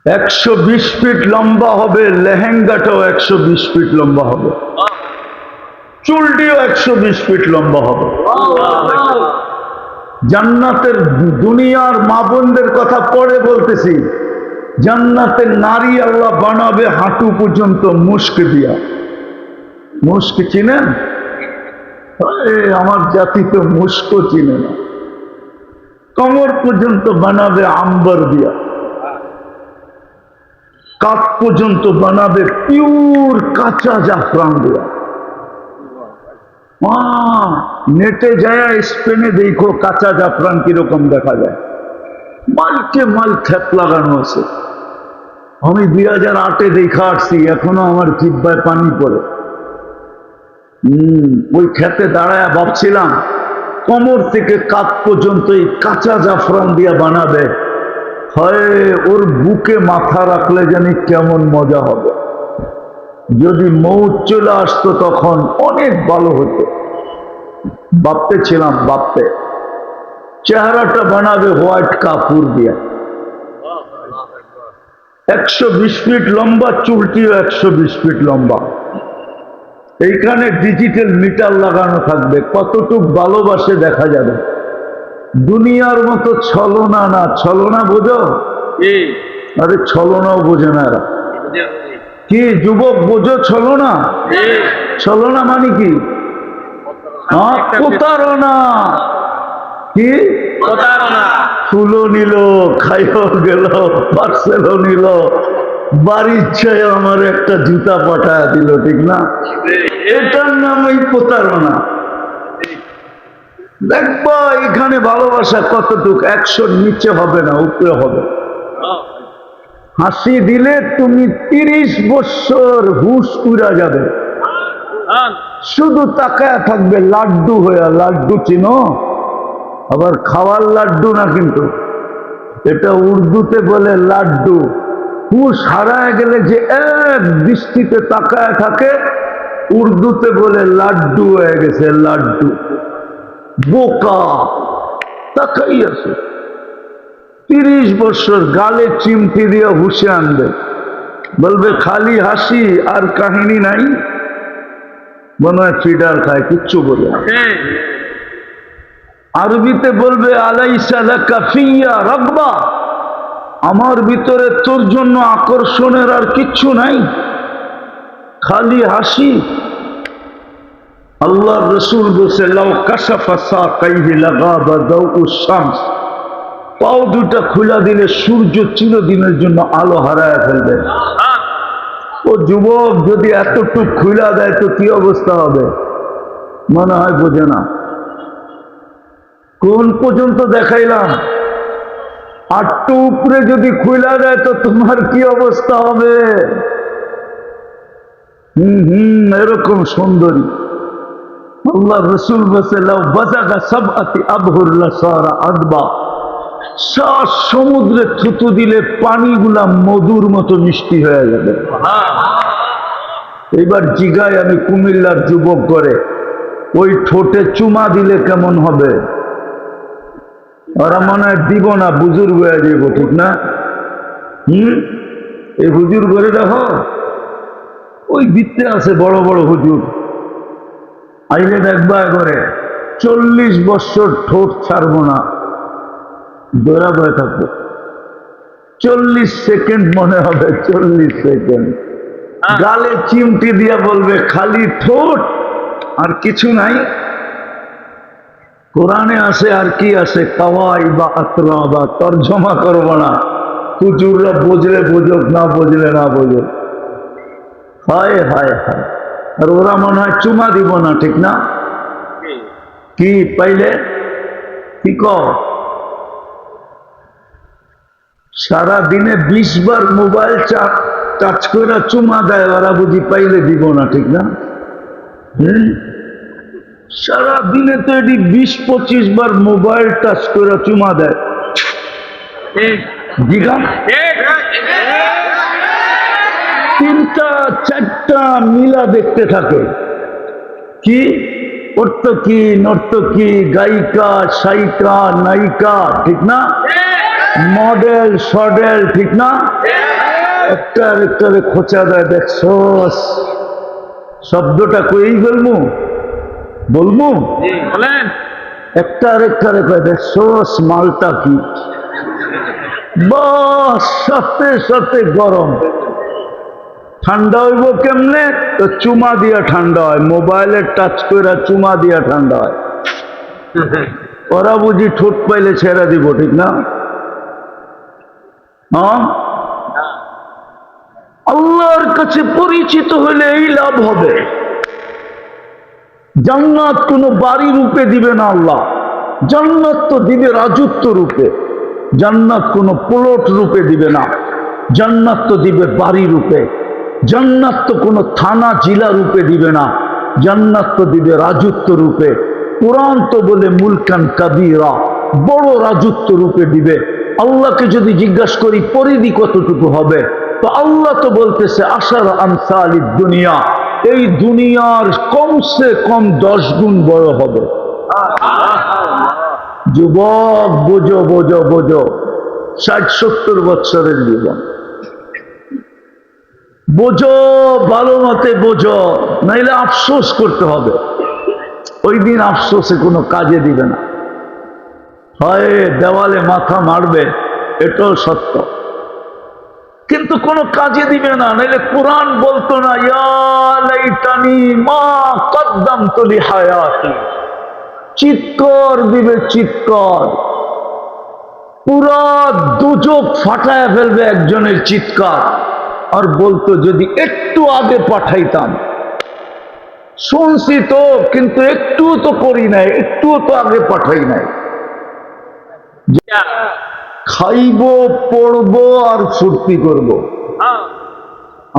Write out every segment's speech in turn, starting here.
120 fit লম্বা হবে, লেহেঙ্গাটাও 120 fit লম্বা হবে, চুলটিও 120 ফিট লম্বা হবে। জান্নাতের দুনিয়ার মা বোনদের কথা পরে বলতেছি, জান্নাতের নারী আল্লাহ বানাবে হাঁটু পর্যন্ত মুস্ক দিয়া। মুস্ক চিনেন? আমার জাতি তো মুস্ক চিনে না। কোমর পর্যন্ত বানাবে আম্বর দিয়া, কাঠ পর্যন্ত বানাবে পিওর কাঁচা জাফরান দিয়া। নেটে যায় স্পেনে দেখো কাঁচা জাফরান কিরকম দেখা যায়, মালকে মাল খ্যাপ লাগানো আছে। আমি 2008-এ দেখা আসছি, এখনো আমার জিহ্বায় পানি পড়ে। ওই খেতে দাঁড়ায় ভাবছিলাম কোমর থেকে কাঠ পর্যন্ত এই কাঁচা জাফরান দিয়া বানাবে, হয় ওর বুকে মাথা রাখলে জানি কেমন মজা হবে। যদি মৌত চলে আসতো তখন অনেক ভালো হতো। ভাবতে ছিলাম, ভাবতে চেহারাটা বানাবে হোয়াইট কাপড় দিয়া, 120 ফিট লম্বা, চুলটিও 120 ফিট লম্বা। এইখানে ডিজিটাল মিটার লাগানো থাকবে, কতটুক ভালোবাসে দেখা যাবে। দুনিয়ার মতো ছলনা না, ছলনা বোঝো? আরে ছলনাও বোঝে না এরা। কি যুবক বোঝো ছলনা? ছলনা মানে কি? প্রতারণা। কি প্রতারণা? ফুলও নিল, খাইও গেল, পার্সেলও নিল, বাড়ির চাই আমার একটা জুতা পাঠায় দিল, ঠিক না? এটার নাম এই প্রতারণা। দেখবা এখানে ভালোবাসা কতটুক, 100-র নিচে হবে না, উপরে হবে। হাসি দিলে তুমি 30 বছর হুশ উড়া যাবে, শুধু তাকায় থাকবে লাড্ডু হয়ে। লাড্ডু চিনো? আবার খাওয়ার লাড্ডু না কিন্তু, এটা উর্দুতে বলে লাড্ডু। হুশ হারায় গেলে যে এক দৃষ্টিতে তাকায় থাকে, উর্দুতে বলে লাড্ডু হয়ে গেছে। লাড্ডু বোকা, তাকাই আছে। 30 বছর গালে চিমটি দিয়ে হুশে আনবে, বলবে খালি হাসি আর কাহিনী নাই। মনে হয় ফিডার খায়, কিচ্ছু বলে। আরবিতে বলবে আলাইসা লাকা ফিয়া রাগবা, আমার ভিতরে তোর জন্য আকর্ষণের আর কিচ্ছু নাই, খালি হাসি। আল্লাহ রসুল বলছে লাউ কাশাফা সাকাইহি লাগাবা দাউউশ শামস, পাও দুটা খুলা দিলে সূর্য চিরদিনের জন্য আলো হারায় ফেলবে। ও যুবক যদি এতটুক খুলা দেয় তো কি অবস্থা হবে? মনে হয় বোঝে না। কোন পর্যন্ত দেখাইলাম? আটটু উপরে যদি খুলা দেয় তো তোমার কি অবস্থা হবে? এরকম সুন্দরী। আল্লাহ রসুল বলছে লাউ বাযাগা সাবআতি আবহুর লাসারা আদবা, 7 সমুদ্রে থুতু দিলে পানিগুলা মধুর মতো মিষ্টি হয়ে যাবে। এবার জিগায় আমি কুমিল্লার যুবক করে, ওই ঠোঁটে চুমা দিলে কেমন হবে? ওরা মনে হয় দিব না, বুজুর্গ হয়ে যাবো, ঠিক না? এই হুজুর করে দেখো, ওই ভিতরে আছে বড় বড় হুজুর, আইলে দেখবা করে 40 বছর ঠোঁট ছাড়বো না, দৌড়া বয়ে থাকবো। 40 সেকেন্ড মনে হবে, 40 সেকেন্ড গালে চিমটি দিয়া বলবে খালি ঠোঁট আর কিছু নাই। কোরআনে আছে আর কি আছে? কাওয়াই বা আতরা বা তর্জমা করবো না, হুজুররা বুঝলে বুঝুক, না বুঝলে না বুঝুক। হায় হায় হায়। আর ওরা মনে হয় চুমা দিব না, ঠিক না? কি পাইলে কি কর? সারা দিনে 20 বার মোবাইল টাচ করে চুমা দেয়, ওরা বুঝি পাইলে দিব না, ঠিক না? সারা দিনে তো এটি 20-25 বার মোবাইল টাচ করে চুমা দেয়। তিনটা চারটা মিলা দেখতে থাকে। কি অর্থকি, নর্তকী, গায়িকা, সায়িকা, নায়িকা, ঠিক না? মডেল সডেল, ঠিক না? একটা আরেকটারে খোঁচা দেয়, দেখছস? শব্দটা কই বলবো বলবো বলেন। একটা আরেকটারে কয়, দেখছস মালটা কি? বাস সাথে সাথে গরম। ঠান্ডা হইব কেমনে? তো চুমা দিয়া ঠান্ডা হয়, মোবাইলের টাচ করে চুমা দিয়া ঠান্ডা হয়। ওরা বুঝি ঠোঁট পাইলে ছেড়ে দিব, ঠিক না? হ্যাঁ, আল্লাহর কাছে পরিচিত হলে এই লাভ হবে। জান্নাত কোনো বাড়ি রূপে দিবে না আল্লাহ, জান্নাত তো দিবে রাজত্ব রূপে। জান্নাত কোনো প্লট রূপে দিবে না, জান্নাত তো দিবে বাড়ি রূপে। জান্নাত তো কোনো থানা জেলা রূপে দিবে না, জান্নাত তো দিবে রাজত্ব রূপে। কোরআন তো বলে মুলকান কাবীরা, বড় রাজত্ব রূপে দিবে। আল্লাহকে যদি জিজ্ঞাসা করি পরিধি কতটুকু হবে, তো আল্লাহ তো বলতেছে আশার আমসালিদ দুনিয়া, এই দুনিয়ার কমসে কম 10 গুণ বড় হবে। যুবক বোঝো বোঝো বোঝো, 60-70 বছরের জীবন বোঝো, ভালো মতে বোঝো, নাইলে আফসোস করতে হবে। ওই দিন আফসোসে কোনো কাজে দিবে না, হয় দেওয়ালে মাথা মারবে, এটাও সত্য, কিন্তু কোনো কাজে দিবে না। নাইলে কোরআন বলতো না ইয়া লাইতানি মা কদ্দামতু লিহায়াতি, চিৎকার দিবে চিৎকার, পুরা দুজক ফাটায় ফেলবে একজনের চিৎকার, আর বলতো যদি একটু আগে পাঠাইতাম। শুনছি তো, কিন্তু একটুও তো করি নাই, একটুও তো আগে পাঠাই নাই। খাইব, পড়বো আর ফুর্তি করব।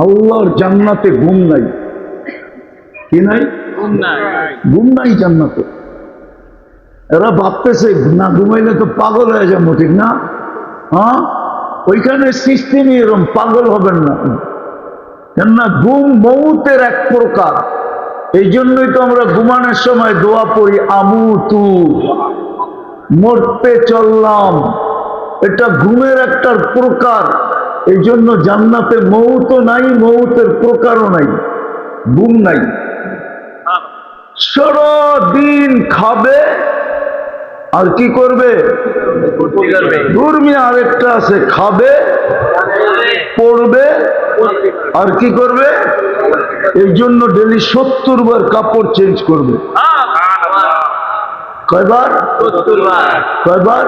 আল্লাহর জান্নাতে ঘুম নাই, কি নাই? ঘুম নাই জান্নাতে। এরা ভাবতেছে না ঘুমাইলে তো পাগল হয়ে যাবো, ঠিক না? হ্যাঁ, ওইখানে সিস্টেমই এরকম, পাগল হবেন না। কেননা ঘুম মৌতের এক প্রকার। এই জন্যই তো আমরা ঘুমানোর সময় দোয়া পড়ি আমুতু, মরতে চললাম। এটা ঘুমের একটা প্রকার। এই জন্য জান্নাতে মৌতও নাই, মৌতের প্রকারও নাই, ঘুম নাই। সারাদিন খাবে আর কি করবে? ধর্মী আরেকটা আছে, খাবে, পড়বে আর কি করবে? এই জন্য ডেলি 70 বার কাপড় চেঞ্জ করবে। কয়বার? কয়বার?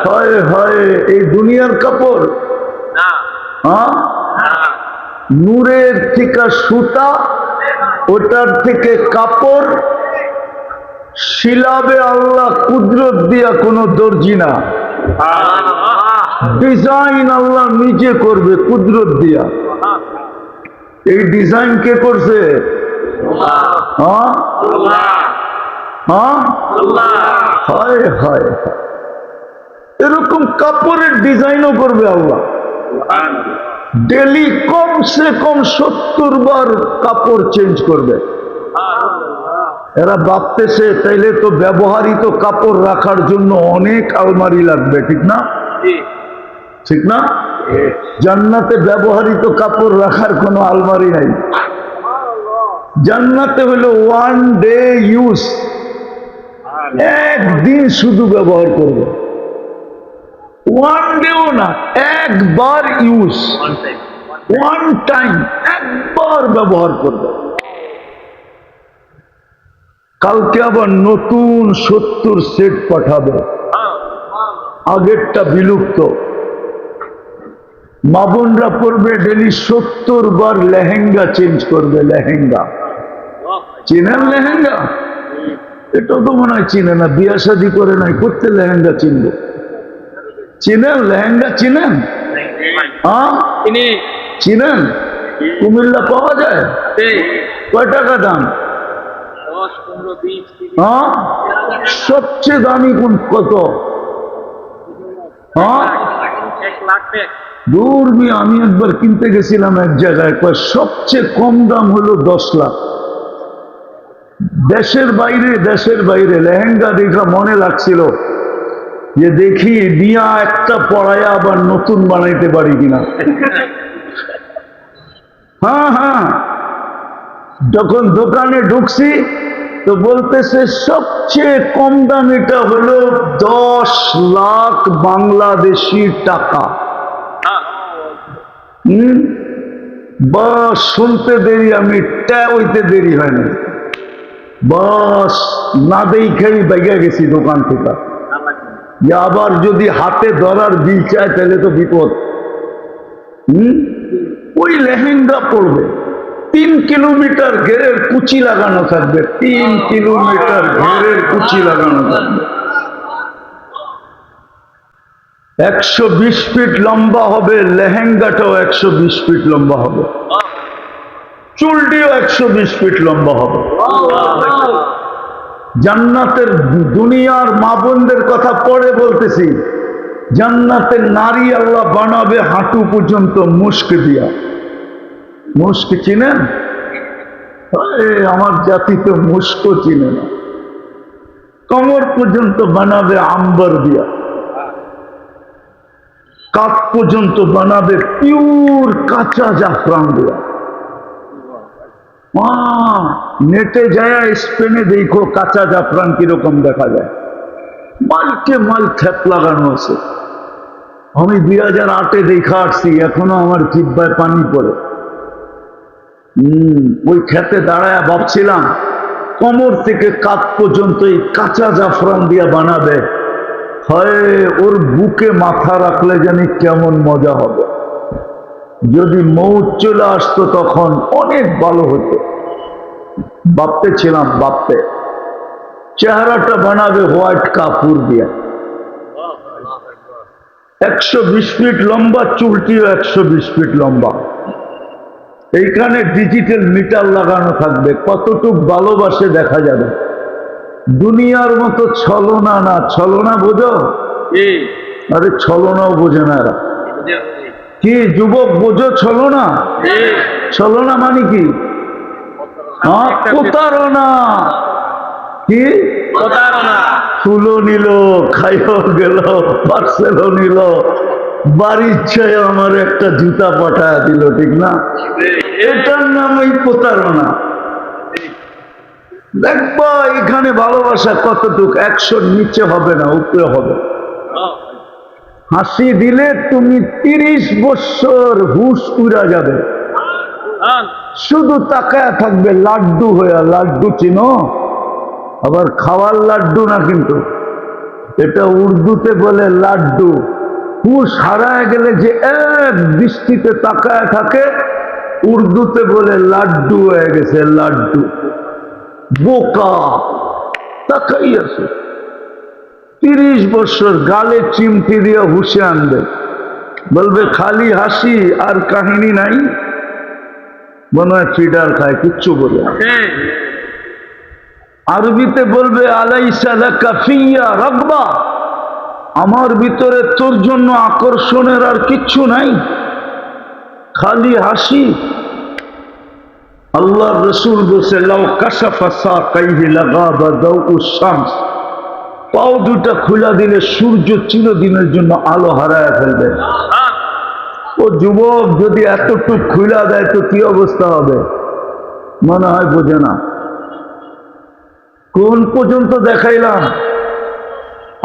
হয় হয় এই দুনিয়ার কাপড়, হ্যাঁ, নূরের থেকে সুতা, ওটার থেকে কাপড় শিলাবে আল্লাহ কুদরত দিয়া, কোনো দর্জি না। ডিজাইন আল্লাহ নিজে করবে কুদরত দিয়া। এই ডিজাইন কে করছে? হ্যাঁ, হ্যাঁ, হয় হয়। এরকম কাপড়ের ডিজাইনও করবে আল্লাহ। ডেলি কমসে কম 70 বার কাপড় চেঞ্জ করবে। এরা ভাবতেছে তাইলে তো ব্যবহৃত কাপড় রাখার জন্য অনেক আলমারি লাগবে, ঠিক না? ঠিক না? জান্নাতে ব্যবহৃত কাপড় রাখার কোনো আলমারি নাই। জান্নাতে হলো ওয়ান ডে ইউজ, একদিন শুধু ব্যবহার করবে। ওয়ান ডেও না, একবার ইউজ, ওয়ান টাইম, একবার ব্যবহার করবে। কালকে আবার নতুন 70 সেট পাঠাবে, আগেরটা বিলুপ্ত। মা বোনরা পড়বে ডেলি 70 বার লেহেঙ্গা চেঞ্জ করবে। লেহেঙ্গা চিনেন? লেহেঙ্গা এটাও তো মনে হয় চিনে না, বিয়া শাদী করে নাই, করতে লেহেঙ্গা চিনবে? চিনেন লেহেঙ্গা? চিনেন? হ্যাঁ, চিনেন? কুমিল্লা পাওয়া যায়? কয় টাকা দাম? হ্যাঁ, সবচেয়ে দামি কোন? কত? হ্যাঁ, দূর মিয়া, আমি একবার কিনতে গেছিলাম এক জায়গায়, সবচেয়ে কম দাম হলো 10 লাখ। দেশের বাইরে লেহেঙ্গা দেখা মনে লাগছিল যে দেখি দিয়া একটা পড়ায়া আবার নতুন বানাইতে পারি কিনা। হ্যাঁ হ্যাঁ, যখন দোকানে ঢুকছি তো বলতেছে সবচেয়ে কম দাম এটা হলো 10 লাখ বাংলাদেশি টাকা। বাস শুনতে দেরি, আমি হইতে দেরি হয় না, বাস না দেখেই বাইগা গেছি দোকান থেকে। যে আবার যদি হাতে ধরার বিল চায় তাহলে তো বিপদ। ওই লেহেঙ্গা পড়বে, 3 কিলোমিটার ঘেরের কুচি লাগানো থাকবে, 3 কিলোমিটার ঘেরের কুচি লাগানো থাকবে, 120 ফিট লম্বা হবে, লেহেঙ্গাটাও 120 ফিট লম্বা হবে, চুলটিও 120 ফিট লম্বা হবে। জান্নাতের দুনিয়ার মা বোনদের কথা পরে বলতেছি, জান্নাতের নারী আল্লাহ বানাবে হাঁটু পর্যন্ত মুস্ক দিয়া। মুস্ক চিনেন? আমার জাতি তো মুস্ক চিনে না। কমর পর্যন্ত বানাবে আম্বর দিয়া, কাপ পর্যন্ত বানাবে পিওর কাঁচা জাফরান দিয়া। নেটে যায় স্পেনে দেখো কাঁচা জাফরান কিরকম দেখা যায়, মালকে মাল খ্যাপ লাগানো আছে। আমি 2008-এ দেখা আসছি, এখনো আমার জিহ্বায় পানি পড়ে। ওই খেতে দাঁড়ায় ভাবছিলাম কোমর থেকে কাপ পর্যন্ত এই কাঁচা জাফরান দিয়া বানাবে, হয় ওর বুকে মাথা রাখলে জানি কেমন মজা হবে। যদি মৌত চলে আসতো তখন অনেক ভালো হতো। ভাবতে ছিলাম, ভাবতে চেহারাটা বানাবে হোয়াইট কাপড় দিয়া, 120 ফিট লম্বা, চুলটিও 120 ফিট লম্বা। এইখানে ডিজিটাল মিটার লাগানো থাকবে, কতটুক ভালোবাসে দেখা যাবে। দুনিয়ার মতো ছলনা না, ছলনা বোঝো? আরে ছলনাও বোঝে না এরা। কি যুবক বোঝো ছলনা? ছলনা মানে কি? প্রতারণা। কি প্রতারণা? ফুলও নিল, খাইও গেল, পার্সেলও নিল, বাড়ির চাই আমার একটা জুতা পাঠায় দিল, ঠিক না? এটার নাম এই প্রতারণা। দেখবা এখানে ভালোবাসা কতটুক, 100-র নিচে হবে না, উপরে হবে। হাসি দিলে তুমি 30 বছর হুশ উড়া যাবে, শুধু তাকায় থাকবে লাড্ডু হয়ে। লাড্ডু চিনো? আবার খাওয়ার লাড্ডু না কিন্তু, এটা উর্দুতে বলে লাড্ডু। হুশ হারায় গেলে যে এক দৃষ্টিতে তাকায় থাকে, উর্দুতে বলে লাড্ডু হয়ে গেছে, লাড্ডু। বোকা তাকাই আছে, 30 বছর গালে চিমটি দিয়ে হুশে আনবে, বলবে খালি হাসি আর কাহিনী নাই, মনে হয় ফিডার খায়, কিচ্ছু বলে। আরবিতে বলবে আলাইসা লাকা ফিয়া রাগবা, আমার ভিতরে তোর জন্য আকর্ষণের আর কিচ্ছু নাই, খালি হাসি। আল্লাহ রসুল বলছে লাউ কাশাফা সাকাইহি লাগাবা দাউউস শামস, পাও দুটা খোলা দিলে সূর্য চিরদিনের জন্য আলো হারায় ফেলবে। ও যুবক যদি এতটুক খুলা দেয় তো কি অবস্থা হবে? মনে হয় বোঝে না। কোন পর্যন্ত দেখাইলাম?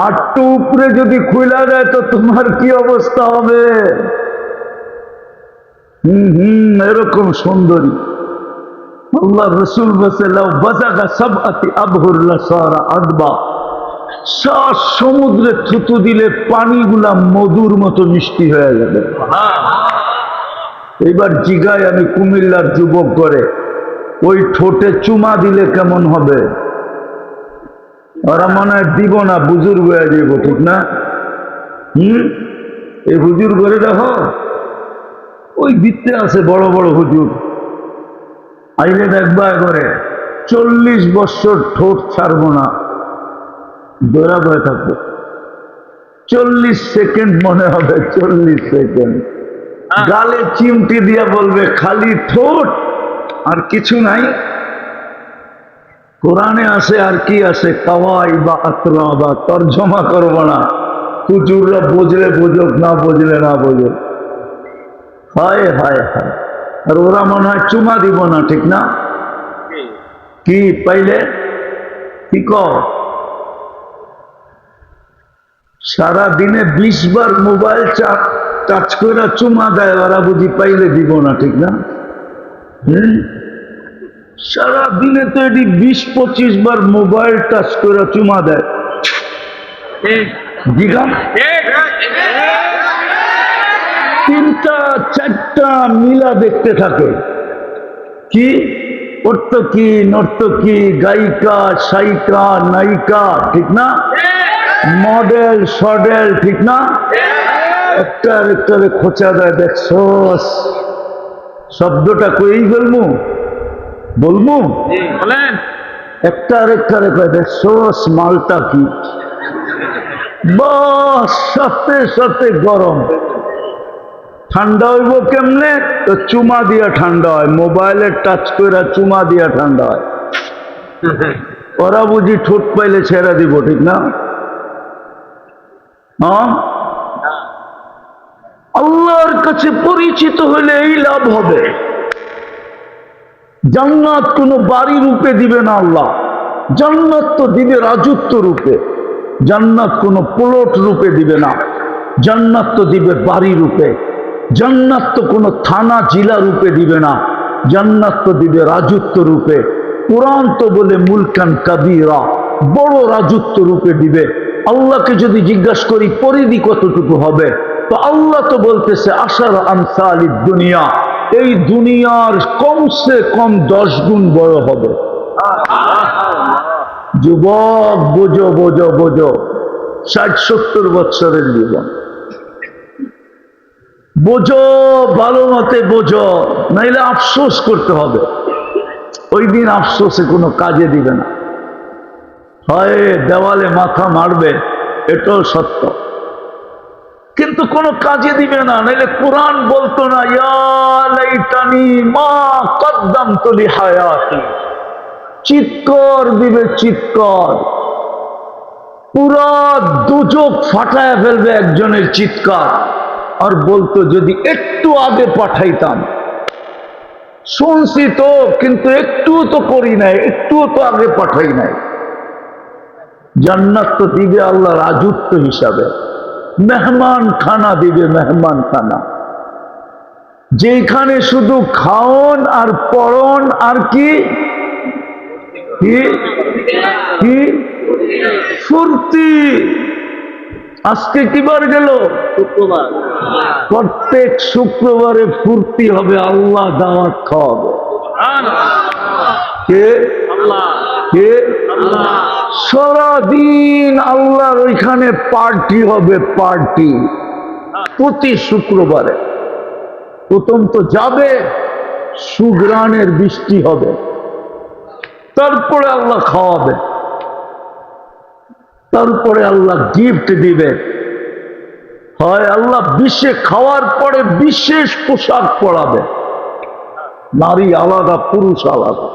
আটটু উপরে যদি খুলা দেয় তো তোমার কি অবস্থা হবে? এরকম সুন্দরী। আল্লাহ রসুল বলছে লাউ বাযাগা সাবআতি আবহুর লাসারা আদবা, 7 সমুদ্রে থুতু দিলে পানিগুলা মধুর মতো মিষ্টি হয়ে যাবে। এবার জিগায় আমি কুমিল্লার যুবক করে, ওই ঠোঁটে চুমা দিলে কেমন হবে? ওরা মনে হয় দিব না, বুজুর্গ হয়ে যাবো, ঠিক না? এই হুজুর করে দেখো, ওই ভিত্তে আছে বড় বড় হুজুর, আইলে দেখবা করে 40 বছর ঠোঁট ছাড়বো না, দৌড়া বয়ে থাকবো। 40 সেকেন্ড মনে হবে, 40 সেকেন্ড গালে চিমটি দিয়া বলবে খালি ঠোঁট আর কিছু নাই। কোরআনে আছে আর কি আছে? কাওয়াই বা আতরা বা তর্জমা করবো না, হুজুররা বুঝলে বুঝুক, না বুঝলে না বুঝুক। হায় হায় হায়। আর ওরা মনে হয় চুমা দিব না, ঠিক না? কি পাইলে কি কর? সারা দিনে 20 বার মোবাইল টাচ করে চুমা দেয়, ওরা বুঝি পাইলে দিব না, ঠিক না? সারা দিনে তো এটি 20-25 বার মোবাইল টাচ করে চুমা দেয়। তিনটা চারটা মিলা দেখতে থাকে। কি অর্থকি, নর্তকী, গায়িকা, সায়িকা, নায়িকা, ঠিক না? মডেল, সডেল, ঠিক না? একটা আরেকটারে খোঁচা দেয়। দেখছস শব্দটা কই বলবো বলবো বলেন, একটা আরেকটারে কয় দেখছস মালটা কি, বস সাথে সাথে গরম। ঠান্ডা হইব কেমনে? তো চুমা দিয়া ঠান্ডা হয়, মোবাইলের টাচ করে চুমা দিয়া ঠান্ডা হয়। ওরা বুঝি ঠোঁট পাইলে ছেড়ে দিব, ঠিক না? হ্যাঁ, আল্লাহর কাছে পরিচিত হলে এই লাভ হবে। জান্নাত কোনো বাড়ি রূপে দিবে না আল্লাহ, জান্নাত তো দিবে রাজত্ব রূপে। জান্নাত কোনো প্লট রূপে দিবে না, জান্নাত তো দিবে বাড়ি রূপে। জান্নাত তো কোনো থানা জেলা রূপে দিবে না, জান্নাত তো দিবে রাজত্ব রূপে। কোরআন তো বলে মুলকান কাবীরা, বড় রাজত্ব রূপে দিবে। আল্লাহকে যদি জিজ্ঞাসা করি পরিধি কতটুকু হবে, তো আল্লাহ তো বলতেছে আশার আমসালিদ দুনিয়া, এই দুনিয়ার কমসে কম 10 গুণ বড় হবে। যুবক বোঝো বোঝো বোঝো, 60-70 বছরের জীবন বোঝো, ভালো মতে বোঝো, নাইলে আফসোস করতে হবে। ওই দিন আফসোসে কোনো কাজে দিবে না, হয় দেওয়ালে মাথা মারবে, এটাও সত্য, কিন্তু কোনো কাজে দিবে না। নাইলে কোরআন বলতো না ইয়া লাইতানি মা কদ্দামতু লিহায়াতি, চিৎকার দিবে চিৎকার, পুরা দুজক ফাটায় ফেলবে একজনের চিৎকার। আর বলতো যদি একটু আগে পাঠাইতাম, শুনছি তো কিন্তু একটুও তো করি নাই, একটুও তো আগে পাঠাই নাই। জান্নাত তো দিবে আল্লাহ রাজত্ব হিসাবে, মেহমান খানা দিবে, মেহমান খানা, যেখানে শুধু খাওন আর পরন আর কি কি ফুর্তি। আজকে কি বার গেল? শুক্রবার। প্রত্যেক শুক্রবারে ফুর্তি হবে, আল্লাহ দাওয়াত খাওয়াবে। কে? কে? সারাদিন আল্লাহর ওইখানে পার্টি হবে, পার্টি প্রতি শুক্রবারে। প্রথম তো যাবে, সুগ্রানের বৃষ্টি হবে, তারপরে আল্লাহ খাওয়াবে, তারপরে আল্লাহ গিফট দিবে। হয় আল্লাহ খাওয়ার পরে বিশেষ পোশাক পরাবে, নারী আলাদা পুরুষ আলাদা,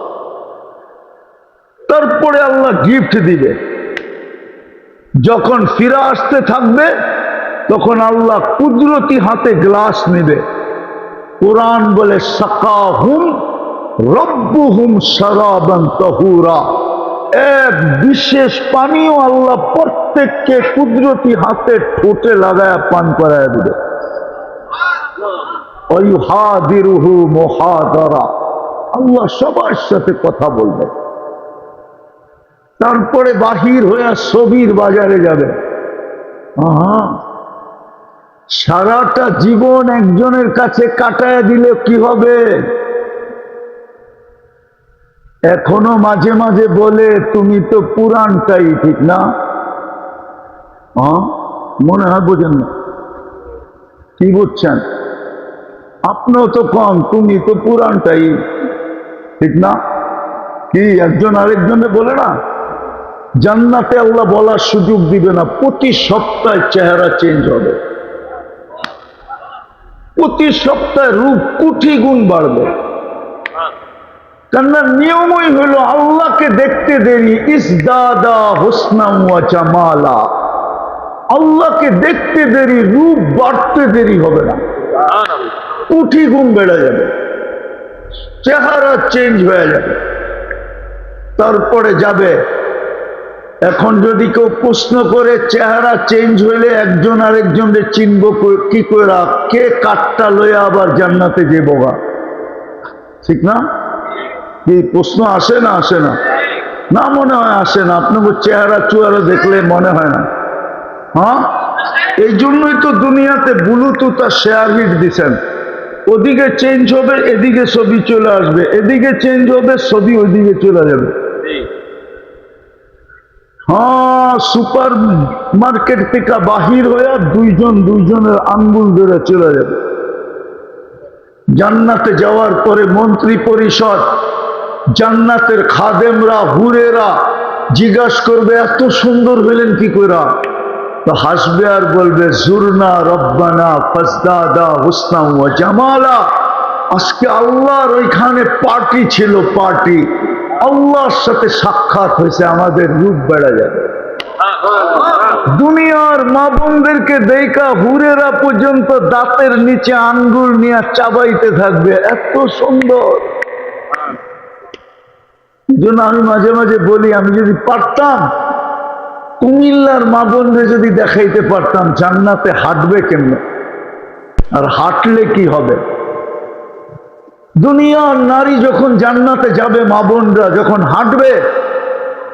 তারপরে আল্লাহ গিফট দিবে। যখন ফিরে আসতে থাকবে তখন আল্লাহ কুদরতি হাতে গ্লাস নেবে। কোরআন বলে সাকাহুম রব্বুহুম শারাবান তাহুরা, এক বিশেষ পানীয় আল্লাহ প্রত্যেককে কুদরতি হাতে ঠোঁটে লাগায় পান করায় দিবে। ওয়াইহাদিরুহু মুহাদারা, আল্লাহ সবার সাথে কথা বলবে। তারপরে বাহির হয়ে ছবির বাজারে যাবে। সারাটা জীবন একজনের কাছে কাটায় দিলে কি হবে? এখনো মাঝে মাঝে বলে তুমি তো পুরানটাই, ঠিক না? মনে হয় বোঝেন না, কি বুঝছেন? আপনিও তো কম, তুমি তো পুরানটাই, ঠিক না? কি একজন আরেকজনে বলে না? জান্নাতে আল্লাহ বলার সুযোগ দিবে না, প্রতি সপ্তাহে চেহারা চেঞ্জ হবে, প্রতি সপ্তাহে রূপ কোটি গুণ বাড়বে। কেননা নিয়মই হলো আল্লাহকে দেখতে দেরি ইসদাদা হুসনা ওয়া জামালা, আল্লাহকে দেখতে দেরি, রূপ বাড়তে দেরি হবে না, কোটি গুণ বেড়ে যাবে, চেহারা চেঞ্জ হয়ে যাবে। তারপরে যাবে। এখন যদি কেউ প্রশ্ন করে চেহারা চেঞ্জ হইলে একজন আরেকজনকে চিনব কি করে, কে কাঠটা লইয়া আবার জান্নাতে যাবো গা, ঠিক না? এই প্রশ্ন আসে না? আসে না? না, মনে হয় আসে না। আপনাকে চেহারা চুয়ারা দেখলে মনে হয় না? হ্যাঁ, এই জন্যই তো দুনিয়াতে ব্লুটুথ আর শেয়ার হিট দিচ্ছেন। ওদিকে চেঞ্জ হবে, এদিকে ছবি চলে আসবে, এদিকে চেঞ্জ হবে, ছবি ওইদিকে চলে যাবে। হ্যাঁ, সুপার মার্কেট থেকে বাহির হয়ে দুইজনের আঙ্গুল ধরে চলে যাবে। জান্নাতে যাওয়ার পরে মন্ত্রী পরিষদ, জান্নাতের খাদেমরা, হুরেরা জিজ্ঞাসা করবে এত সুন্দর হইলেন কি করে? তো হাসবে আর বলবে জুরনা রব্বানা ফাজদাদা হুসনা ওয়া জামালা। আজকে আল্লাহর ওইখানে পার্টি ছিল, পার্টি। আল্লাহর সাথে সাক্ষাৎ হয়েছে, আমাদের রূপ বেড়ে যাবে। দুনিয়ার মা বোনদেরকে দেখা হুরেরা পর্যন্ত দাঁতের নিচে আঙ্গুল নিয়ে চাবাইতে থাকবে, এত সুন্দর। জন্য আমি মাঝে মাঝে বলি, আমি যদি পারতাম কুমিল্লার মা বোনদের যদি দেখাইতে পারতাম জান্নাতে হাঁটবে কেমনে আর হাঁটলে কি হবে। দুনিয়ার নারী যখন জান্নাতে যাবে, মা বোনরা যখন হাঁটবে,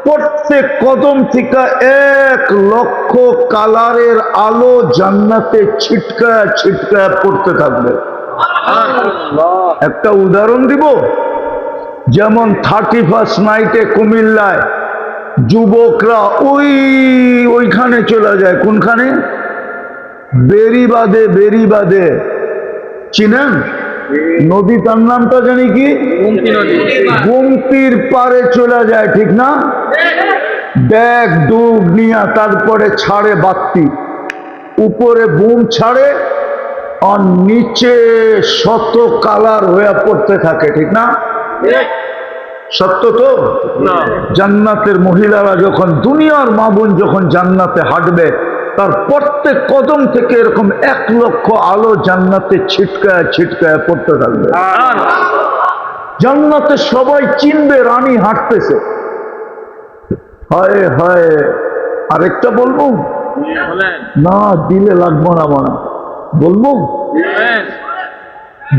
প্রত্যেক কদম থেকে 1,00,000 কালারের আলো জান্নাতে ছিটকায় ছিটকায় পড়তে থাকবে। একটা উদাহরণ দিব, যেমন 31st নাইটে কুমিল্লায় যুবকরা ওইখানে চলে যায়। কোনখানে? বেরিবাদে। বেরিবাদে চিনেন? নদী, তার নামটা জানি কি? গুমতির পারে চলে যায়, ঠিক না? ব্যাগ ডুব নিয়া তারপরে ছাড়ে বাতি, উপরে বুম ছাড়ে আর নিচে শত কালার হয়ে পড়তে থাকে, ঠিক না? সত্য তো? জান্নাতের মহিলারা যখন, দুনিয়ার মা বোন যখন জান্নাতে হাঁটবে, তার প্রত্যেক কদম থেকে এরকম 1,00,000 আলো জান্নাতে ছিটকায় ছিটকায় পড়তে থাকবে। জান্নাতে সবাই চিনবে রানী হাঁটতেছে। হয় হয়, আরেকটা বলবো না, দিলে লাগবো না, মানা বলবো।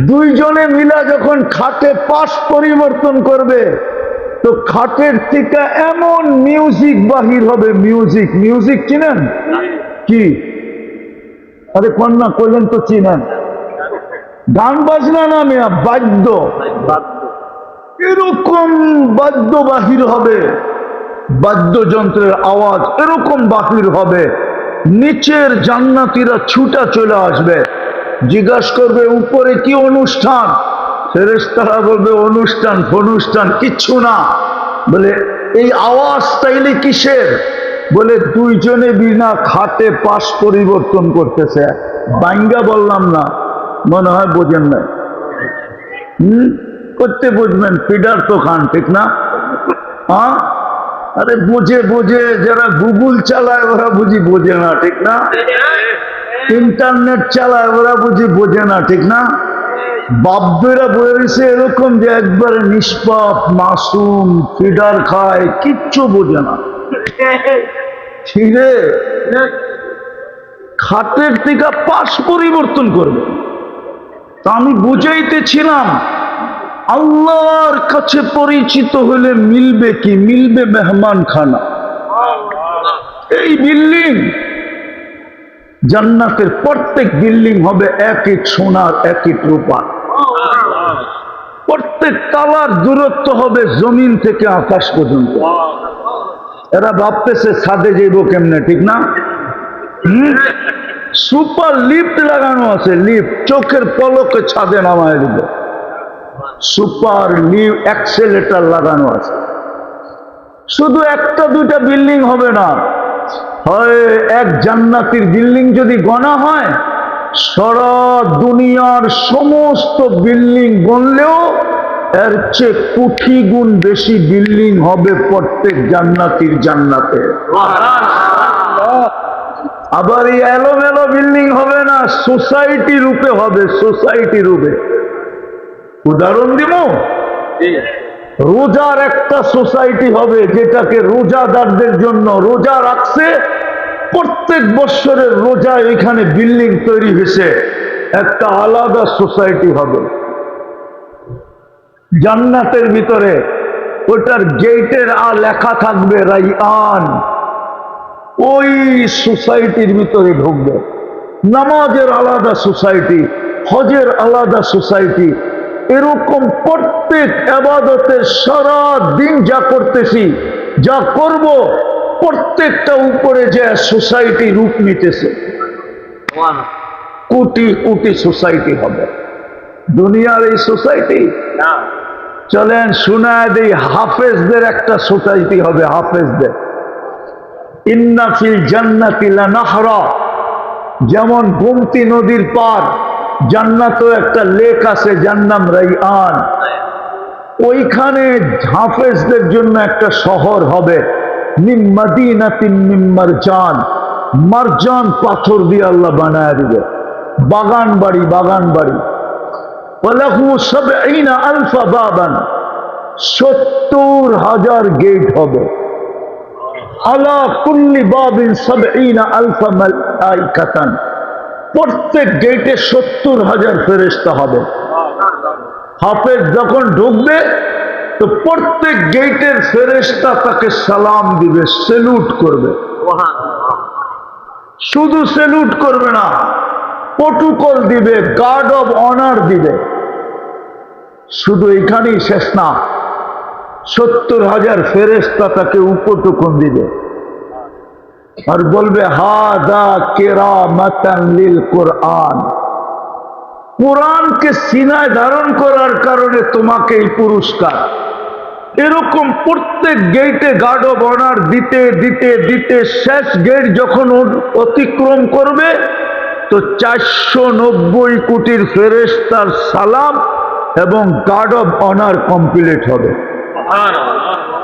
দুইজনে মিলা যখন খাটে পাশ পরিবর্তন করবে, তো খাটের থেকে এমন মিউজিক বাহির হবে। মিউজিক, মিউজিক চিনেন কি? আরে কন্যা কইলেন তো চিনেন। গান বাজনা না মিয়া, বাদ্য। এরকম বাদ্য বাহির হবে, বাদ্যযন্ত্রের আওয়াজ এরকম বাহির হবে, নিচের জান্নাতীরা ছুটা চলে আসবে, জিজ্ঞাসা করবে উপরে কি অনুষ্ঠান? ফেরেশতারা বলবে অনুষ্ঠান ফনুষ্ঠান কিচ্ছু না। বলে এই আওয়াজ তাইলে কিসের? বলে দুইজনে বিনা খাটে পাশ পরিবর্তন করতেছে। বাঙ্গা বললাম না, মনে হয় বোঝেন নাই। করতে বুঝবেন, ফিডার তো খান, ঠিক না? হ্যাঁ, আরে বুঝে বুঝে যারা গুগল চালায় ওরা বুঝি বোঝে না, ঠিক না? ইন্টারনেট চালায় ওরা বুঝি বোঝে না, ঠিক না? বাপবেরা বলেছে এরকম যে একবারে নিষ্পাপ মাসুম, ফিডার খায়, কিচ্ছু বোঝে না। ঠিক খাটের থেকে পাশ পরিবর্তন করবে। তা আমি বুঝাইতেছিলাম, আল্লাহর কাছে পরিচিত হলে মিলবে কি? মিলবে মেহমান খানা। এই বিল্ডিং, জান্নাতের প্রত্যেক বিল্ডিং হবে এক ইট সোনার, এক ইট রূপার। প্রত্যেক তালার দূরত্ব হবে জমিন থেকে আকাশ পর্যন্ত। এরা ভাবতেছে ছাদে যাইব কেমনে, ঠিক না? সুপার লিফট লাগানো আছে, লিফট চোখের পলকে ছাদে নামায় দিল। সুপার লিফট অ্যাক্সেলেটর লাগানো আছে। শুধু একটা দুইটা বিল্ডিং হবে না, হয় এক জান্নাতির বিল্ডিং যদি গণা হয়, সারা দুনিয়ার সমস্ত বিল্ডিং গণলেও এর চেয়ে কোটি গুণ বেশি বিল্ডিং হবে প্রত্যেক জান্নাতির জান্নাতে। আবার এই এলোমেলো বিল্ডিং হবে না, সোসাইটি রূপে হবে, সোসাইটি রূপে। উদাহরণ দিব, রোজার একটা সোসাইটি হবে, যেটাকে রোজাদারদের জন্য রোজা রাখছে, প্রত্যেক বছরের রোজা এখানে বিল্ডিং তৈরি হয়েছে, একটা আলাদা সোসাইটি হবে জান্নাতের ভিতরে। ওটার গেটের লেখা থাকবে রাইয়ান, ওই সোসাইটির ভিতরে ঢুকবে। নামাজের আলাদা সোসাইটি, হজের আলাদা সোসাইটি, এরকম প্রত্যেক ইবাদতের সারা দিন যা করতেছি, যা করব, প্রত্যেকটা উপরে যে সোসাইটি রূপ নিতেছে। কোটি কোটি সোসাইটি হবে দুনিয়ার এই সোসাইটি। চলেন শোনায় দেই, হাফেজদের একটা সোসাইটি হবে, হাফেজদের। ইন্না ফিল জান্নাতি লানাহরা, যেমন গোমতী নদীর পার জান্নাতও একটা লেক আছে, যার নাম রাইয়ান। ওইখানে হাফেজদের জন্য একটা শহর হবে, মিন মাদিনাতিন মিন মারজান, মারজান পাথর দিয়ে আল্লাহ বানায় দিবে, বাগান বাড়ি, বাগান বাড়ি। ওয়ালাহু সাবঈনা আলফা বাবান, ৭০,০০০ গেট হবে। আলা কুল্লি বাবিন সাবঈনা আলফা মালাইকাতান, প্রত্যেক গেটে ৭০,০০০ ফেরেশতা হবে। হাফেজ যখন ঢুকবে তো প্রত্যেক গেটের ফেরেশতা তাকে সালাম দিবে, সেলুট করবে। শুধু সেলুট করবে না, প্রটোকল দিবে, গার্ড অব অনার দিবে। শুধু এখানেই শেষ না, ৭০,০০০ ফেরেশতা তাকে উপটোকন দিবে আর বলবে হাদা কিরামাতান লিল কুরআন, কোরআনকে সিনায় ধারণ করার কারণে তোমাকে এই পুরস্কার। এরকম প্রত্যেক গেটে গার্ড অব অনার দিতে দিতে দিতে শেষ গেট যখন অতিক্রম করবে তো ৪৯০ কোটির ফেরেশতার সালাম এবং গার্ড অব অনার কমপ্লিট হবে।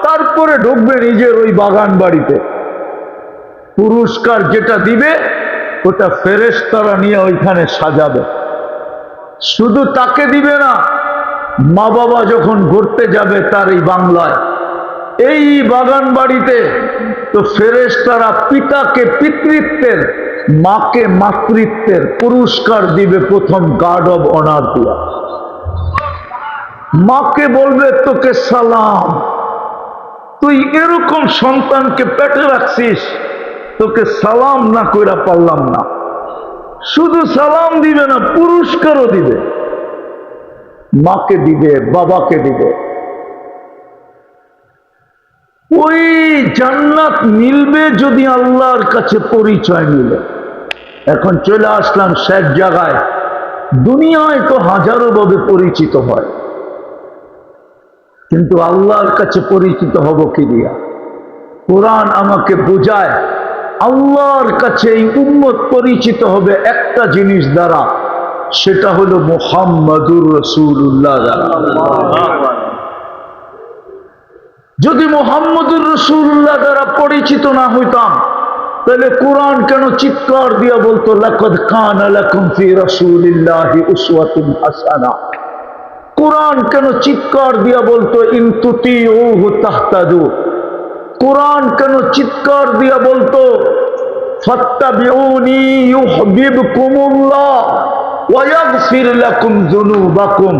তারপরে ঢুকবে নিজের ওই বাগান বাড়িতে। পুরস্কার যেটা দিবে ওটা ফেরেশতারা নিয়ে ওইখানে সাজাবে। শুধু তাকে দিবে না, মা বাবা যখন ঘুরতে যাবে তার এই বাংলায়, এই বাগান বাড়িতে, তো ফেরেশতারা পিতাকে পিতৃত্বের, মাকে মাতৃত্বের পুরস্কার দিবে প্রথম গার্ড অব অনার দিয়া। মাকে বলবে তোকে সালাম, তুই এরকম সন্তানকে পেটে রাখছিস, তোকে সালাম না কইরা পারলাম না। শুধু সালাম দিবে না, পুরস্কারও দিবে, মাকে দিবে, বাবাকে দিবে। ওই জান্নাত মিলবে যদি আল্লাহর কাছে পরিচয় মিলে। এখন চলে আসলাম শেষ জায়গায়। দুনিয়ায় তো হাজারো ভাবে পরিচিত হয়, কিন্তু আল্লাহর কাছে পরিচিত হব কি দিয়া? কোরআন আমাকে বোঝায় আল্লাহর কাছে এই উম্মত পরিচিত হবে একটা জিনিস দ্বারা, সেটা হলো মুহাম্মাদুর রাসূলুল্লাহ দ্বারা। যদি মুহাম্মাদুর রাসূলুল্লাহ দ্বারা পরিচিত না হইতাম, তাহলে কোরআন কেন চিৎকার দিয়া বলতো লাকাদ কানা লাকুম ফি রাসূলিল্লাহি উসওয়াতুন হাসানাহ? কোরআন কেন চিৎকার দিয়া বলতো ইন তুতিউহু তাহতাদু? কোরআন কেন চিৎকার দিয়া বলতো ফাত্তাবিউনি ইউহিব্বুকুমুল্লাহ ওয়া ইয়াগফির লাকুম যুনুবাকুম?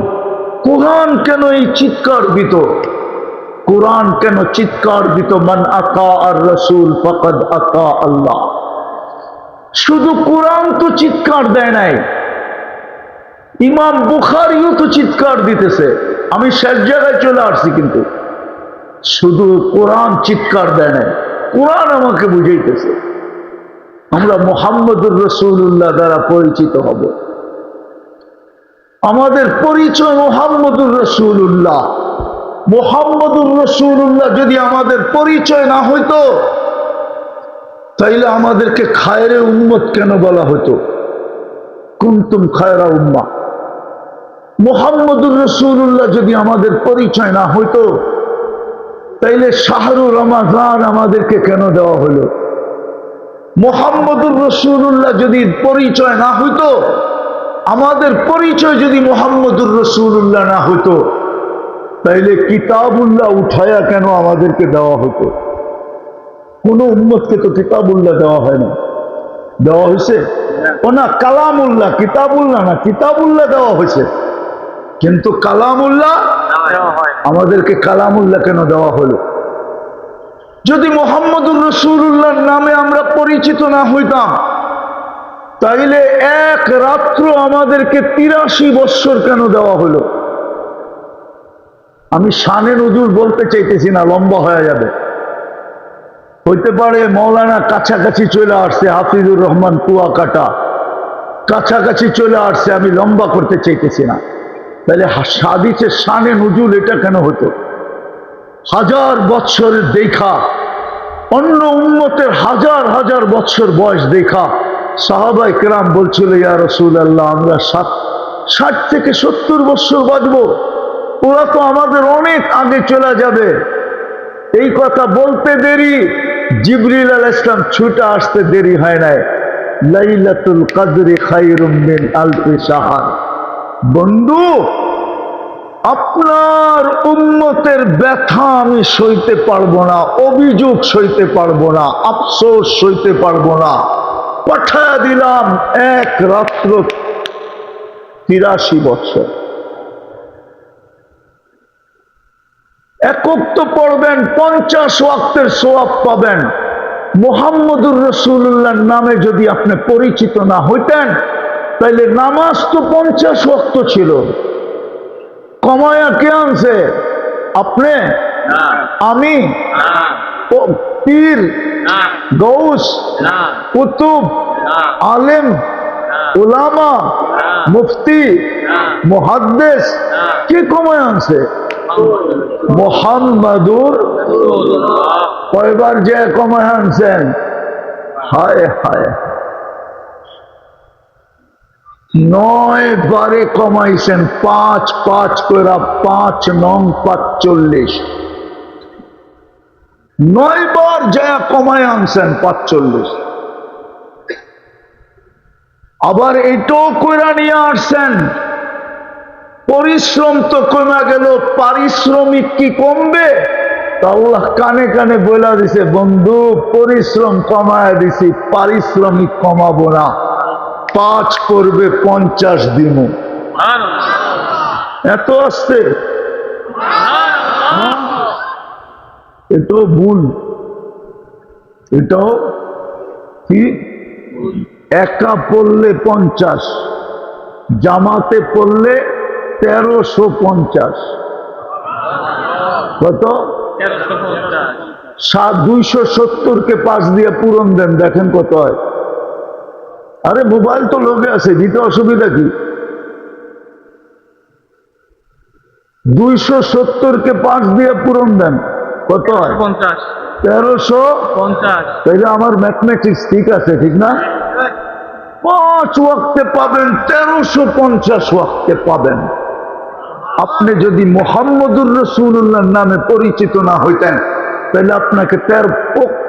কোরআন কেন এই চিৎকার দিত? কোরআন কেন চিৎকার দিত মান আতা আর রাসূল ফাকাদ আতা আল্লাহ? শুধু কোরআন তো চিৎকার দেয় নাই, ইমাম বুখারীও তো চিৎকার দিতেছে। আমি শেষ জায়গায় চলে আসছি, কিন্তু শুধু কোরআন চিৎকার দেয় নাই, কোরআন আমাকে বুঝাইতেছে আমরা মুহাম্মদুর রাসূলুল্লাহ দ্বারা পরিচিত হব। আমাদের পরিচয় মুহাম্মদুর রাসূলুল্লাহ। মুহাম্মদুর রাসূলুল্লাহ যদি আমাদের পরিচয় না হইতো, তাইলে আমাদেরকে খায়রে উম্মত কেন বলা হতো? কুনতুম খায়রা উম্মাহ। মুহাম্মদুর রাসূলুল্লাহ যদি আমাদের পরিচয় না হইতো, তাইলে শাহরু রমাজান আমাদেরকে কেন দেওয়া হলো? মুহাম্মদুর রাসূলুল্লাহ যদি পরিচয় না হইতো, আমাদের পরিচয় যদি মুহাম্মদুর রাসূলুল্লাহ না হইতো, তাইলে কিতাবুল্লাহ উঠায়া কেন আমাদেরকে দেওয়া হতো? কোন উম্মতকে তো কিতাবুল্লাহ দেওয়া হয় না। দেওয়া হয়েছে ও না, কালামুল্লাহ, কিতাবুল্লাহ না, কিতাবুল্লাহ দেওয়া হয়েছে, কিন্তু কালামুল্লাহ আমাদেরকে কালামুল্লাহ কেন দেওয়া হলো? যদি মুহাম্মদুর রাসূলুল্লাহর নামে আমরা পরিচিত না হইতাম, তাইলে এক রাত্র আমাদেরকে 83 বৎসর কেন দেওয়া হলো? আমি শানে নজুল বলতে চাইতেছি না, লম্বা হয়ে যাবে। হইতে পারে মৌলানা কাছাকাছি চলে আসছে, হাফিজুর রহমান কুয়াকাটা কাছাকাছি চলে আসছে, আমি লম্বা করতে চাইতেছি না। তাহলে হাদিসের শানে নজুল এটা কেন হতো? হাজার বৎসরের দেখা, অন্য উম্মতের হাজার হাজার বৎসর বয়স দেখা সাহাবায়ে কেরাম বলছিল, ইয়া রাসূলুল্লাহ, আমরা 60 থেকে 70 বৎসর বাঁচবো, ওরা তো আমাদের অনেক আগে চলে যাবে। এই কথা বলতে দেরি, জিবরিল আলাইহিস সালাম ছুটে আসতে দেরি হয় নাই। লাইলাতুল কদরি খায়রুম মিন আলফি শাহর। বন্ধু, আপনার উম্মতের ব্যথা আমি সইতে পারবো না, অভিযোগ সইতে পারবো না, আফসোস সইতে পারবো না, পাঠায়া দিলাম এক রাত্র 83 বৎসর। একক তো পড়বেন, 50 ওয়াক্তের সওয়াব পাবেন। মুহাম্মদুর রাসূলুল্লাহর নামে যদি আপনি পরিচিত না হইতেন, তাইলে নামাজ তো 50 ওয়াক্ত ছিল, কমায়া কে আনছে? আপনি? আমি? পীর, গৌস, কুতুব, আলেম, উলামা, মুফতি, মুহাদ্দিস কে কমায় আনছে? মুহাম্মাদুর কয়বার যে কমায় আনছেন? হায় হায়, 9 বারে কমাইছেন, 5 করে 5 নং 45, 9 বার যা কমায় আনছেন 45। আবার এটাও কইরা নিয়ে আসছেন, পরিশ্রম তো কমে গেল, পারিশ্রমিক কি কমবে? আল্লাহ কানে কানে বলে দিছে, বন্ধু পরিশ্রম কমায় দিছি, পারিশ্রমিক কমাবো না, 5 করবে 50 দিন। এত আসছে, এটাও ভুল, এটাও কি? একা পড়লে 50, জামাতে পড়লে 1350। কত? 270 কে 5 দিয়ে পূরণ দেন, দেখেন কত হয়। আরে মোবাইল তো লোকে আছে, দিতে অসুবিধা কি? 270 কে 5 দিয়ে পূরণ দেন, কত হয়? 1350। তাইলে আমার ম্যাথমেটিক্স ঠিক আছে, ঠিক না? 5 ওয়াক্তে পাবেন, 1350 ওয়াক্তে পাবেন। আপনি যদি মুহাম্মদুর রাসূলুল্লাহর নামে পরিচিত না হইতেন, তাহলে আপনাকে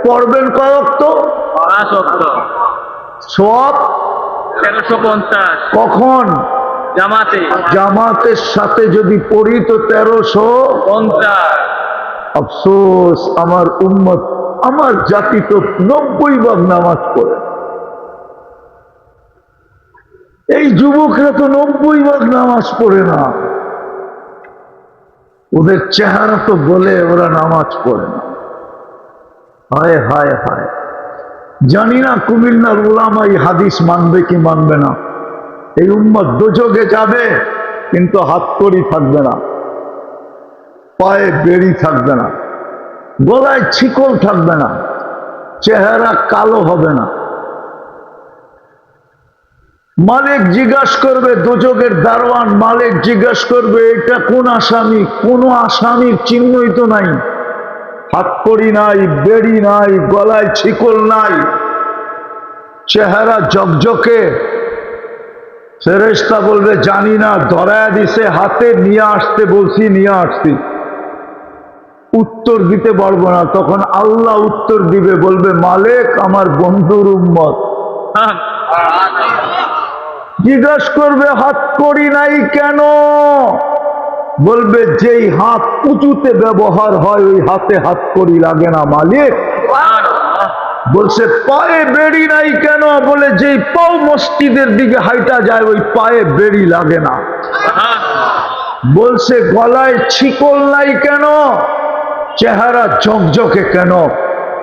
পড়বেন কয় ওয়াক্ত? 5 ওয়াক্ত। সওয়াব 1350। কখন? জামাতে। জামাতের সাথে যদি পড়ি তো 1350। আফসোস, আমার উম্মত, আমার জাতি তো 90 ভাগ নামাজ পড়ে। এই যুবকরা তো 90 ভাগ নামাজ পড়ে না, ওদের চেহারা তো বলে ওরা নামাজ পড়ে না। হায় হায় হায়, জানি না কুমিল্লার উলামা এই হাদিস মানবে কি মানবে না। এই উম্মত দোজখে যাবে, কিন্তু হাতকড়ি থাকবে না, পায়ে বেড়ি থাকবে না, গলায় ছিকল থাকবে না, চেহারা কালো হবে না। মালিক জিজ্ঞাসা করবে, দোজখের দারোয়ান মালিক জিজ্ঞাসা করবে, এটা কোন আসামি? কোন আসামির চিহ্নই তো নাই, হাতকড়ি নাই, বেড়ি নাই, গলায় ছিকল নাই, চেহারা ঝকঝকে। ফেরেশতা বলবে, জানি না, ধরায়া দিছে হাতে, নিয়ে আসতে বলছি, নিয়ে আসছি। উত্তর দিতে পারবো না, তখন আল্লাহ উত্তর দিবে, বলবে মালিক আমার বন্ধুর উম্মত। জিজ্ঞাসা করবে হাত করি নাই কেন? বলবে যেই হাত উঁচুতে ব্যবহার হয় ওই হাতে হাত করি লাগে না মালিক। বলছে পায়ে বেড়ি নাই কেন? বলে যেই পাও মসজিদের দিকে হাইটা যায় ওই পায়ে বেড়ি লাগে না। বলছে গলায় ছিকল নাই কেন? চেহারা ঝকঝকে কেন?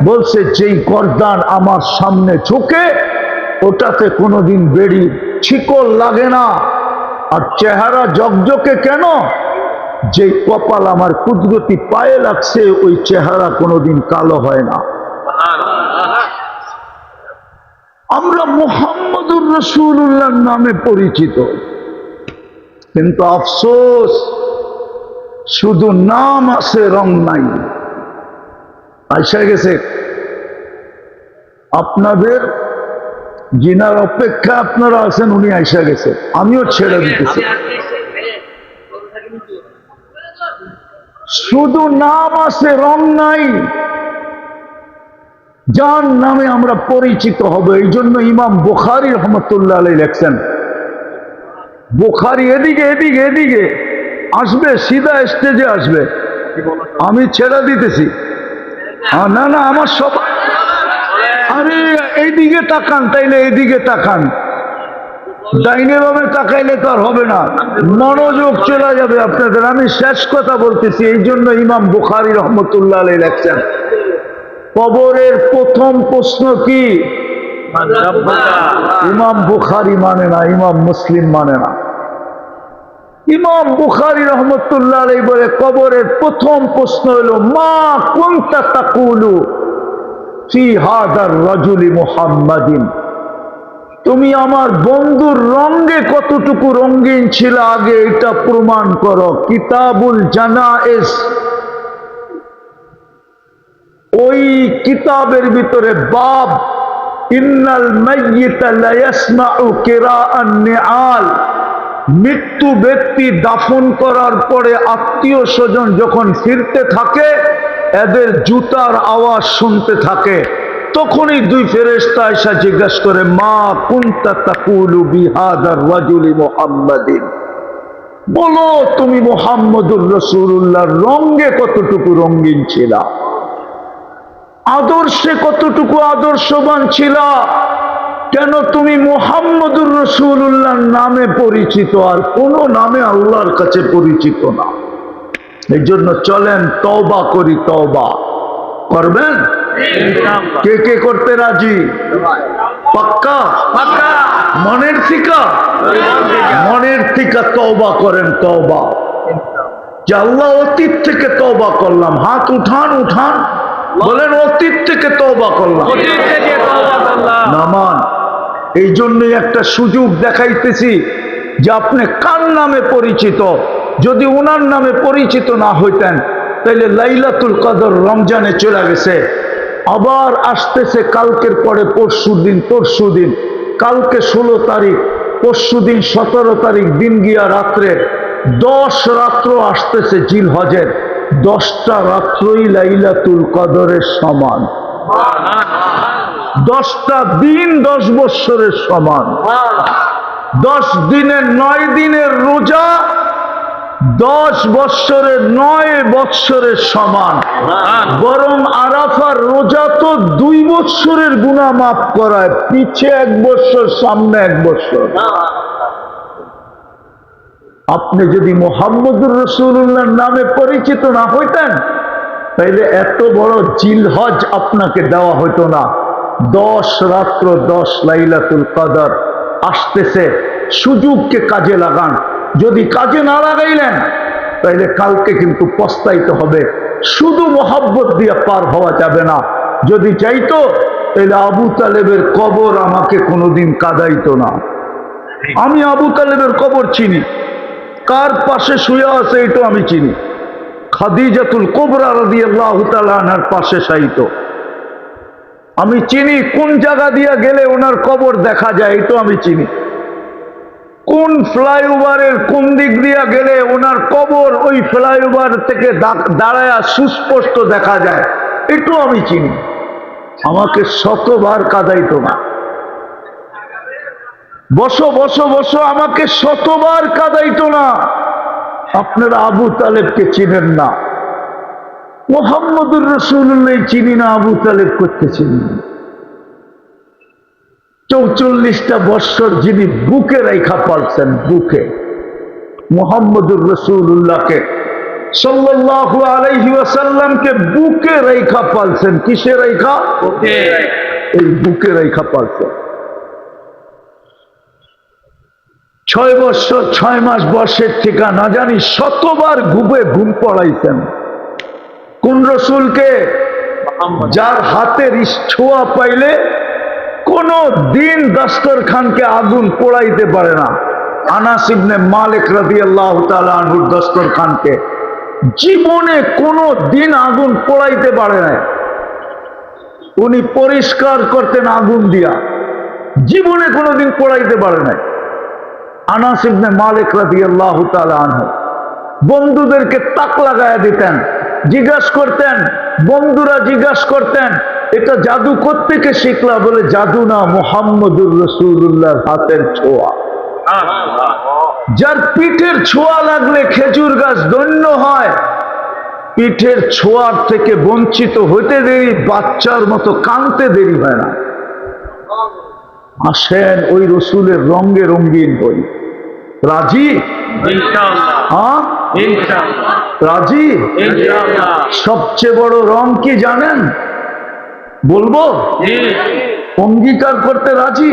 বলছে যেই গর্দান আমার সামনে ঝুঁকে ওটাতে কোনোদিন বেড়ি ছিকল লাগে না। আর চেহারা ঝকঝকে কেন? যেই কপাল আমার কুদরতি পায়ে লাগছে ওই চেহারা কোনোদিন কালো হয় না। আমরা মুহাম্মদুর রাসূলুল্লাহর নামে পরিচিত, কিন্তু আফসোস শুধু নাম আছে রং নাই। আইসা গেছে আপনাদের যিনার অপেক্ষা আপনারা আছেন উনি আইসা গেছে, আমিও ছেড়ে দিতেছি। শুধু নাম আছে রং নাই। যার নামে আমরা পরিচিত হব, এই জন্য ইমাম বুখারী রহমতুল্লাহ আলাইহি লেখছেন, বুখারী এদিকে এদিকে এদিকে আসবে, সিধা স্টেজে আসবে, আমি ছেড়ে দিতেছি। না না আমার সব, আরে এইদিকে তাকান, তাইলে এইদিকে তাকান, ডাইনে বামে তাকাইলে তো আর হবে না, মনোযোগ চলে যাবে আপনাদের। আমি শেষ কথা বলতেছি, এই জন্য ইমাম বুখারী রহমতুল্লাহ আলাইহি লেখছেন কবরের প্রথম প্রশ্ন কি? ইমাম বুখারী মানে না, ইমাম মুসলিম মানে না। ইমাম বুখারী রহমতুল্লাহ আলাইহি বলে কবরের প্রথম প্রশ্ন হলো মা কুনতা তাকুলু ফি হাদার রাজুলি মুহাম্মাদিন, তুমি আমার বন্ধুর রঙে কতটুকু রঙিন ছিল আগে এটা প্রমাণ করো। কিতাবুল জানায়েজ, ওই কিতাবের ভিতরে বাব ইন্নাল মাইয়িতা লা ইয়াসমাউ কিরাআন নিআল, মৃত্যু ব্যক্তি দাফন করার পরে আত্মীয় স্বজন যখন ফিরতে থাকে এদের জুতার আওয়াজ শুনতে থাকে। তখনই দুই ফেরেশতা এসে জিজ্ঞাসা করে মা কুনতা তাকুলু বিহাদার রাজুলি মুহাম্মাদিন, বলো তুমি মুহাম্মদুর রাসূলুল্লাহর রঙে কতটুকু রঙিন ছিল, আদর্শে কতটুকু আদর্শবান ছিল, কেন তুমি মুহাম্মদুর রাসূলুল্লাহর নামে পরিচিত আর কোন নামে আল্লাহর কাছে পরিচিত না। এই জন্য চলেন তওবা করি। তওবা করবেন? কে কে করতে রাজি? পাক্কা? মনের থিকা? মনের থিকা তওবা করেন। তওবা যে আল্লাহ অতীত থেকে তওবা করলাম, হাত উঠান উঠান, বলেন অতীত থেকে তওবা করলাম। নামান এই জন্যই একটা সুযোগ দেখাইতেছি যে আপনি কার নামে পরিচিত। যদি ওনার নামে পরিচিত না হইতেন তাইলে লাইলাতুল কদর রমজানে চলে গেছে, আবার আসতেছে কালকের পরে পরশুদিন, তরশুদিন, কালকে 16 তারিখ, পরশুদিন 17 তারিখ দিন গিয়া রাত্রে 10 রাত্র আসতেছে জিলহজের, 10টা রাত্রই লাইলাতুল কদরের সমান। 10টা দিন 10 বৎসরের সমান। 10 দিনের 9 দিনের রোজা 10 বৎসরের 9 বৎসরের সমান। বরং আরাফার রোজা তো 2 বৎসরের গুনাহ মাফ করায়, পিছে 1 বৎসর, সামনে 1 বৎসর। আপনি যদি মুহাম্মদুর রাসূলুল্লাহর নামে পরিচিত না হইতেন তাইলে এত বড় জিলহজ আপনাকে দেওয়া হইতো না। 10 রাত্র 10 লাইলাতুল কদর আসতেছে, সুযোগকে কাজে লাগান। যদি কাজে না লাগাইলেন তাইলে কালকে কিন্তু পস্তাইতে হবে। শুধু মোহাব্বত দিয়ে পার হওয়া যাবে না। যদি চাইতো তাহলে আবু তালেবের কবর আমাকে কোনোদিন কাঁদাইতো না। আমি আবু তালেবের কবর চিনি, কার পাশে শুয়ে আছে এটাও আমি চিনি। খাদিজাতুল কুবরা রাদিয়াল্লাহু তাআলা আনহার পাশে শায়িত। আমি চিনি কোন জায়গা দিয়া গেলে ওনার কবর দেখা যায়, এটাও আমি চিনি। কোন ফ্লাইওভারের কোন দিক দিয়া গেলে ওনার কবর ওই ফ্লাইওভার থেকে দাঁড়ায় সুস্পষ্ট দেখা যায়, একটু আমি চিনি। আমাকে শতবার কাঁদাইতো না, বসো বসো বসো, আমাকে শতবার কাঁদাইতো না। আপনারা আবু তালেবকে চিনেন না, মুহাম্মদুর রাসূলুল্লাহ চিনি না, আবু তালেব করতে চিনি না। 44টা বৎসর যিনি বুকে রেখা পালছেন, বুকে মুহাম্মদুর রাসূলুল্লাহকে সাল্লাল্লাহু আলাইহি ওয়াসাল্লামকে বুকে রেখা পালছেন। কিসে রেখা? বুকে। এই বুকে রেখা পালছেন। 6 বছর 6 মাস বয়সের থেকে না জানি শতবার ঘুম পড়াইছেন। কোন রসুলকে? যার হাতের ছোঁয়া পাইলে কোন দিন দস্তরখানকে আগুন পোড়াইতে পারে না। আনাস ইবনে মালিক রাদিয়াল্লাহু তাআলা আনহুর দস্তরখানকে জীবনে কোন দিন আগুন পোড়াইতে পারে না। উনি পরিষ্কার করতেন আগুন দিয়া, জীবনে কোনোদিন পোড়াইতে পারে না। আনাস ইবনে মালিক রাদিয়াল্লাহু তাআলা আনহু বন্ধুদেরকে তাক লাগায়া দিতেন, জিজ্ঞাসা করতেন, বন্ধুরা জিজ্ঞাসা করতেন এটা জাদু কোত্থেকে শিখলা? বলে জাদু না, মুহাম্মদুর রাসূলুল্লাহর হাতের ছোঁয়া। যার পিঠের ছোঁয়া লাগলে খেজুর গাছ ধন্য হয়, পিঠের ছোঁয়ার থেকে বঞ্চিত হইতে দেরি, বাচ্চার মতো কাঁদতে দেরি হয় না। আসেন ওই রসুলের রঙে রঙিন হই। রাজি? হ্যাঁ, রাজি। সবচেয়ে বড় রং কি জানেন? বলবো? অঙ্গীকার করতে রাজি?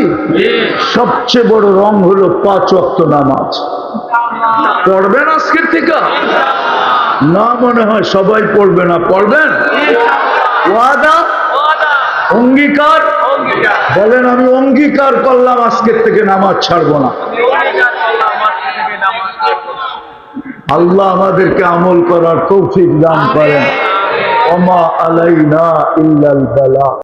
সবচেয়ে বড় রং হলো 5 ওয়াক্ত নামাজ। পড়বেন আজকের থেকে? না, মনে হয় সবাই পড়বে না। পড়বেন? ওয়াদা? অঙ্গীকার? বলেন আমি অঙ্গীকার করলাম আজকের থেকে নামাজ ছাড়বো না। আল্লাহ আমাদেরকে আমল করার তৌফিক দান করেন। ওমা আলাইনা ইল্লাল বালাগ।